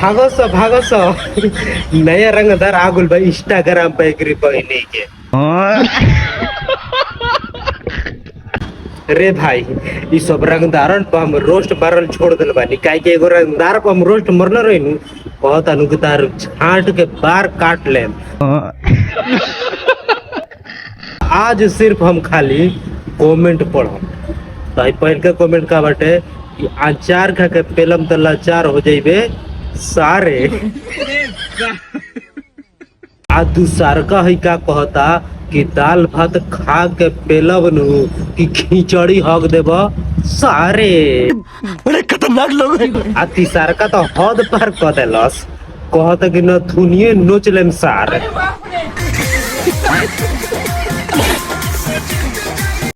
भागस नया रंगदार आगुल भाई इंस्टाग्राम पे एकरी बहिनी के रे भाई ई सब रंगदारन पर हम रोस्ट मारल छोड़ दिल बानी काहे के एगो रंगदार पर हम रोस्ट मरल रहिनु कहत अनु के तार छांट के बार काट लेम आज सिर्फ हम खाली कमेंट पढ़म भाई पहल के कमेंट का बाटे कि अचार खा के पेलम त लाचार हो जाइबे सारे आ दूसर का है का कहता कि दाल भात खा के पेलब नु कि खिचड़ी हक देब सारे बड़े खतरनाक लोग हैं। आ तीसर का तो हद पार क देलस कहता कि न थुनिए नोच लेम सार